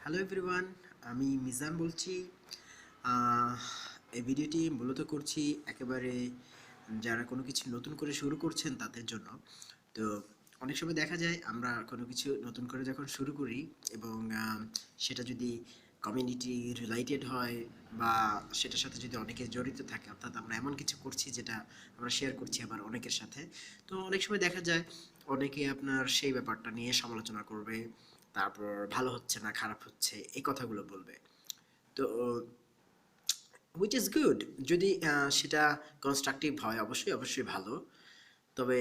Hello everyone, আমি মিজান বলছি। আহ, এই ভিডিওটি মূলত করছি একেবারে যারা কোনো কিছু নতুন করে শুরু করছেন তাদের জন্য। তো অনেক সময় দেখা যায় আমরা কোনো কিছু নতুন করে যখন শুরু করি এবং সেটা যদি কমিউনিটি রিলেটেড হয় বা সেটার সাথে যদি অনেকে জড়িত থাকে, অর্থাৎ আমরা এমন কিছু করছি যেটা আমরা শেয়ার করছি আবার অনেকের সাথে। তো অনেক সময় দেখা যায় অনেকে আপনার সেই ব্যাপারটা নিয়ে সমালোচনা করবে, তারপর ভালো হচ্ছে না খারাপ হচ্ছে এই কথাগুলো বলবে। তো হুইচ ইজ গুড, যদি সেটা কনস্ট্রাকটিভ হয় অবশ্যই অবশ্যই ভালো। তবে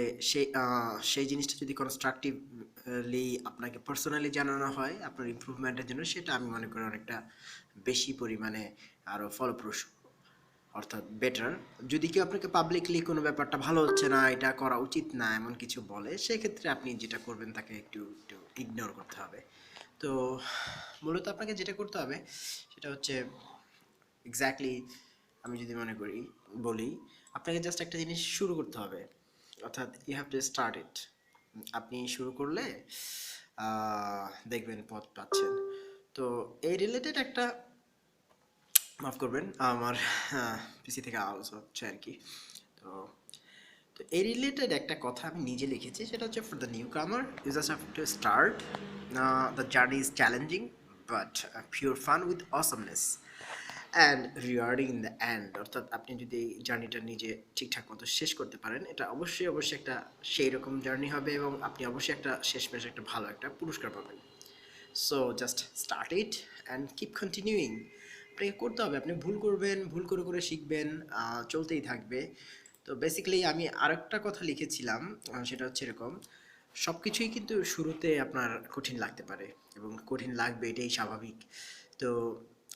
সেই জিনিসটা যদি কনস্ট্রাকটিভলি আপনাকে পার্সোনালি জানানো হয় আপনার ইমপ্রুভমেন্টের জন্য, সেটা আমি মনে করি অনেকটা বেশি পরিমাণে আরও ফলপ্রসূ, অর্থাৎ বেটার। যদি কেউ আপনাকে পাবলিকলি কোনো ব্যাপারটা ভালো হচ্ছে না, এটা করা উচিত না, এমন কিছু বলে, সেক্ষেত্রে আপনি যেটা করবেন তাকে একটু একটু ইগনোর করতে হবে। তো মূলত আপনাকে যেটা করতে হবে সেটা হচ্ছে এক্স্যাক্টলি, আমি যদি মনে করি বলি, আপনাকে জাস্ট একটা জিনিস শুরু করতে হবে, অর্থাৎ you have to start it. আপনি শুরু করলে দেখবেন পথ পাচ্ছেন। তো এই রিলেটেড একটা, মাফ করবেন আমার পিসি থেকে আওয়াজ হচ্ছে আর কি। তো তো এই রিলেটেড একটা কথা আমি নিজে লিখেছি, সেটা হচ্ছে for the newcomer you just have to start. The journey is challenging but pure fun with awesomeness and rewarding in the end. অর্থাৎ আপনি যদি এই জার্নিটা নিজে ঠিকঠাক মতো শেষ করতে পারেন, এটা অবশ্যই অবশ্যই একটা সেই রকম জার্নি হবে এবং আপনি অবশ্যই একটা শেষমেশ একটা ভালো একটা পুরস্কার পাবেন। So just start it and keep continuing. আপনাকে করতে হবে, আপনি ভুল করবেন, ভুল করে করে শিখবেন, চলতেই থাকবে। তো বেসিক্যালি আমি আরেকটা কথা লিখেছিলাম, সেটা হচ্ছে এরকম, সব কিছুই কিন্তু শুরুতে আপনার কঠিন লাগতে পারে এবং কঠিন লাগবে, এটাই স্বাভাবিক। তো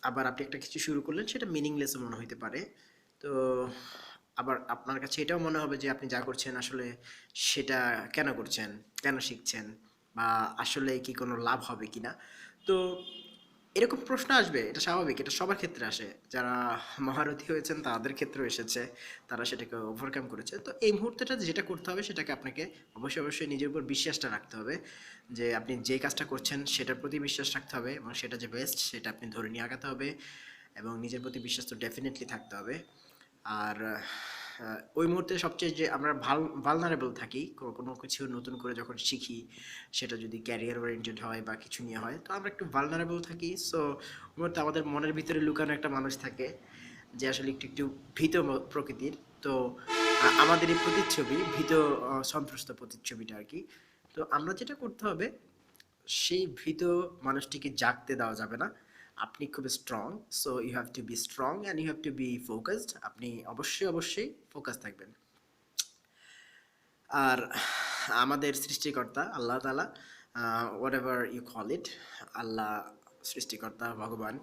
আবার আপনি একটা কিছু শুরু করলেন, সেটা মিনিংলেসও মনে হইতে পারে। তো আবার আপনার কাছে এটাও মনে হবে যে আপনি যা করছেন আসলে সেটা কেন করছেন, কেন শিখছেন, বা আসলে কি কোনো লাভ হবে কিনা। তো এরকম প্রশ্ন আসবে, এটা স্বাভাবিক, এটা সবার ক্ষেত্রে আসে, যারা মহারথী হয়েছেন তাদের ক্ষেত্রেও এসেছে, তারা সেটাকে ওভারকাম করেছে। তো এই মুহূর্তেটা যেটা করতে হবে সেটাকে আপনাকে অবশ্যই অবশ্যই নিজের উপর বিশ্বাসটা রাখতে হবে, যে আপনি যে কাজটা করছেন সেটার প্রতি বিশ্বাস রাখতে হবে এবং সেটা যে বেস্ট সেটা আপনি ধরে নিয়ে আগাতে হবে, এবং নিজের প্রতি বিশ্বাস তো ডেফিনেটলি থাকতে হবে। আর ওই মুহূর্তে সবচেয়ে যে আমরা ভালনারেবল থাকি, কোনো কিছু নতুন করে যখন শিখি, সেটা যদি ক্যারিয়ার ওরিয়েন্টেড হয় বা কিছু নিয়ে হয়, তো আমরা একটু ভালনারেবল থাকি। সো ওই মুহূর্তে আমাদের মনের ভিতরে লুকানো একটা মানুষ থাকে যে আসলে একটু একটু ভীত প্রকৃতির। তো আমাদের এই প্রতিচ্ছবি ভীত, সন্ত্রস্ত প্রতিচ্ছবিটা আর কি। তো আমরা যেটা করতে হবে, সেই ভীত মানুষটিকে জাগতে দেওয়া যাবে না। আপনি খুব strong, so you have to be strong and you have to be focused. আপনি অবশ্যই অবশ্যই ফোকাস থাকবেন। আর আমাদের সৃষ্টিকর্তা আল্লাহ তাআলা, whatever you call it, Allah, সৃষ্টিকর্তা, ভগবান,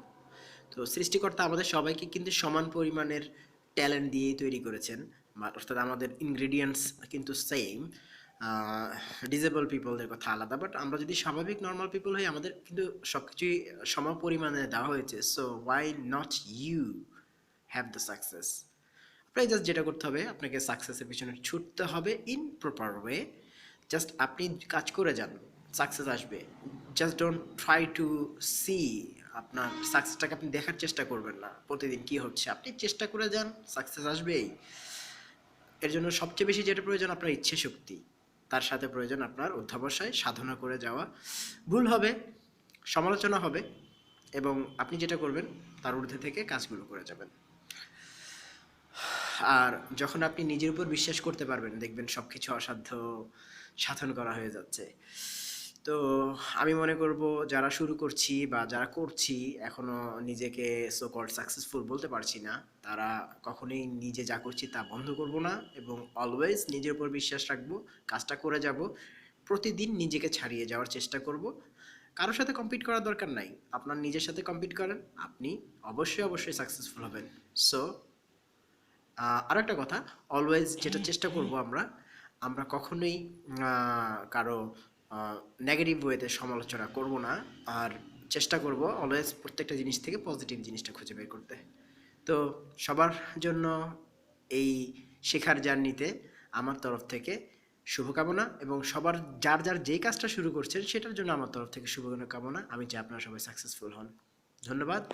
তো সৃষ্টিকর্তা আমাদের সবাইকে কিন্তু সমান পরিমাণের ট্যালেন্ট দিয়েই তৈরি করেছেন। অর্থাৎ আমাদের ইনগ্রেডিয়েন্টস কিন্তু সেম। ডিজেবল পিপলদের কথা আলাদা, বাট আমরা যদি স্বাভাবিক নর্মাল পিপল হই, আমাদের কিন্তু সব কিছুই সম পরিমাণে দেওয়া হয়েছে। So why not you have the success. আপনাকে জাস্ট যেটা করতে হবে, আপনাকে সাকসেসের পিছনে ছুটতে হবে ইন প্রপার ওয়ে। জাস্ট আপনি কাজ করে যান, সাকসেস আসবে। Just don't try to see, আপনার সাকসেসটাকে আপনি দেখার চেষ্টা করবেন না প্রতিদিন কি হচ্ছে, আপনি চেষ্টা করে যান, সাকসেস আসবেই। এর জন্য সবচেয়ে বেশি যেটা প্রয়োজন আপনার ইচ্ছে শক্তি, তার সাথে প্রয়োজন আপনার অধ্যবসায়, সাধনা করে যাওয়া। ভুল হবে, সমালোচনা হবে, এবং আপনি যেটা করবেন তার ঊর্ধ্বে থেকে কাজগুলো করে যাবেন। আর যখন আপনি নিজের উপর বিশ্বাস করতে পারবেন, দেখবেন সব কিছু অসাধ্য সাধন করা হয়ে যাচ্ছে। তো আমি মনে করব, যারা শুরু করছি বা যারা করছি এখনো নিজেকে সো কল্ড সাকসেসফুল বলতে পারছি না, তারা কখনোই নিজে যা করছি তা বন্ধ করব না, এবং অলওয়েজ নিজের উপর বিশ্বাস রাখবো, কাজটা করে যাব, প্রতিদিন নিজেকে ছাড়িয়ে যাওয়ার চেষ্টা করব। কারোর সাথে কম্পিট করার দরকার নাই, আপনার নিজের সাথে কম্পিট করেন, আপনি অবশ্যই অবশ্যই সাকসেসফুল হবেন। সো আরও একটা কথা, অলওয়েজ যেটা চেষ্টা করব আমরা, আমরা কখনোই কারো নেগেটিভ ওয়েতে সমালোচনা করব না। আর চেষ্টা করব অলওয়েজ প্রত্যেকটা জিনিস থেকে পজিটিভ জিনিসটা খুঁজে বের করতে। তো সবার জন্য এই শেখার জার্নিতে আমার তরফ থেকে শুভকামনা, এবং সবার যার যার যেই কাজটা শুরু করছেন সেটার জন্য আমার তরফ থেকে শুভকামনা। আমি চাই আপনারা সবাই সাকসেসফুল হন। ধন্যবাদ।